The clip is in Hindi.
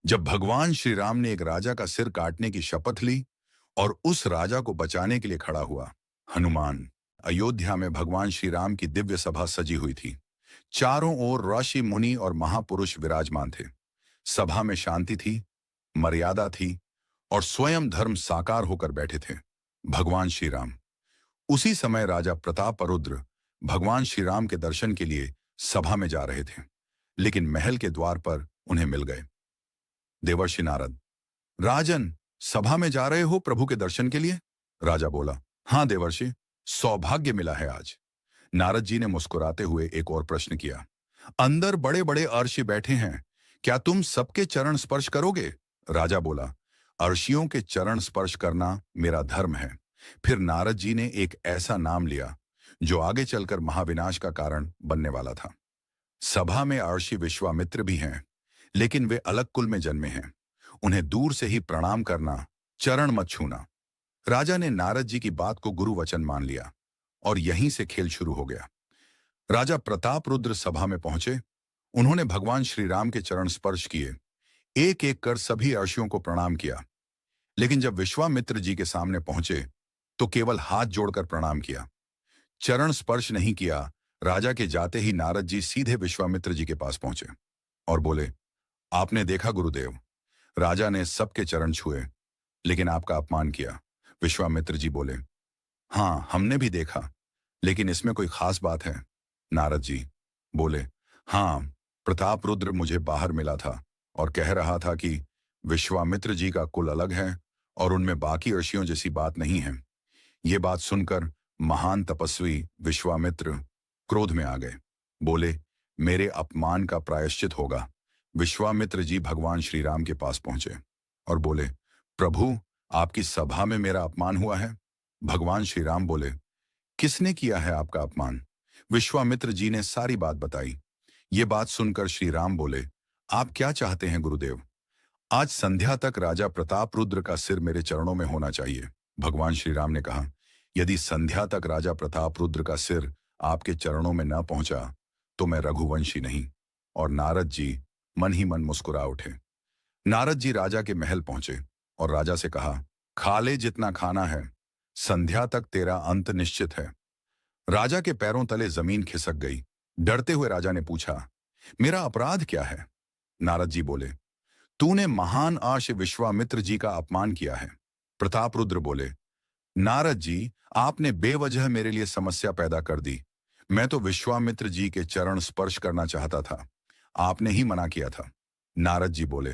जब भगवान श्री राम ने एक राजा का सिर काटने की शपथ ली और उस राजा को बचाने के लिए खड़ा हुआ, हनुमान। अयोध्या में भगवान श्री राम की दिव्य सभा सजी हुई थी। चारों ओर ऋषि मुनि और महापुरुष विराजमान थे। सभा में शांति थी, मर्यादा थी और स्वयं धर्म साकार होकर बैठे थे। भगवान श्री राम। उसी समय राजा प्रतापरुद्र भगवान श्री राम के दर्शन के लिए सभा में जा रहे थे, लेकिन महल के द्वार पर उन्हें मिल गए। देवर्षि नारद। राजन, सभा में जा रहे हो प्रभु के दर्शन के लिए? राजा बोला, हाँ देवर्षि, सौभाग्य मिला है आज। नारद जी ने मुस्कुराते हुए एक और प्रश्न किया, अंदर बड़े बड़े अर्षि बैठे हैं, क्या तुम सबके चरण स्पर्श करोगे? राजा बोला, अर्षियों के चरण स्पर्श करना मेरा धर्म है। फिर नारद जी ने एक ऐसा नाम लिया जो आगे चलकर महाविनाश का कारण बनने वाला था। सभा में अर्षि विश्वामित्र भी हैं, लेकिन वे अलग कुल में जन्मे हैं। उन्हें दूर से ही प्रणाम करना, चरण मत छूना। राजा ने नारद जी की बात को गुरु वचन मान लिया और यहीं से खेल शुरू हो गया। राजा प्रतापरुद्र सभा में पहुंचे। उन्होंने भगवान श्री राम के चरण स्पर्श किए, एक एक कर सभी अर्षियों को प्रणाम किया। लेकिन जब विश्वामित्र जी के सामने पहुंचे तो केवल हाथ जोड़कर प्रणाम किया, चरण स्पर्श नहीं किया। राजा के जाते ही नारद जी सीधे विश्वामित्र जी के पास पहुंचे और बोले, आपने देखा गुरुदेव, राजा ने सबके चरण छुए लेकिन आपका अपमान किया। विश्वामित्र जी बोले, हाँ हमने भी देखा, लेकिन इसमें कोई खास बात है? नारद जी बोले, हाँ, प्रतापरुद्र मुझे बाहर मिला था और कह रहा था कि विश्वामित्र जी का कुल अलग है और उनमें बाकी ऋषियों जैसी बात नहीं है। ये बात सुनकर महान तपस्वी विश्वामित्र क्रोध में आ गए। बोले, मेरे अपमान का प्रायश्चित होगा। विश्वामित्र जी भगवान श्री राम के पास पहुंचे और बोले, प्रभु, आपकी सभा में मेरा अपमान हुआ है। भगवान श्री राम बोले, किसने किया है आपका अपमान? विश्वामित्र जी ने सारी बात बताई। ये बात सुनकर श्री राम बोले, आप क्या चाहते हैं गुरुदेव? आज संध्या तक राजा प्रतापरुद्र का सिर मेरे चरणों में होना चाहिए। भगवान श्री राम ने कहा, यदि संध्या तक राजा प्रतापरुद्र का सिर आपके चरणों में न पहुंचा तो मैं रघुवंशी नहीं। और नारद जी मन ही मन मुस्कुरा उठे। नारद जी राजा के महल पहुंचे और राजा से कहा, खा ले जितना खाना है, संध्या तक तेरा अंत निश्चित है। राजा के पैरों तले जमीन खिसक गई। डरते हुए राजा ने पूछा, मेरा अपराध क्या है? नारद जी बोले, तूने महान आर्ष विश्वामित्र जी का अपमान किया है। प्रतापरुद्र बोले, नारद जी, आपने बेवजह मेरे लिए समस्या पैदा कर दी। मैं तो विश्वामित्र जी के चरण स्पर्श करना चाहता था, आपने ही मना किया था। नारद जी बोले,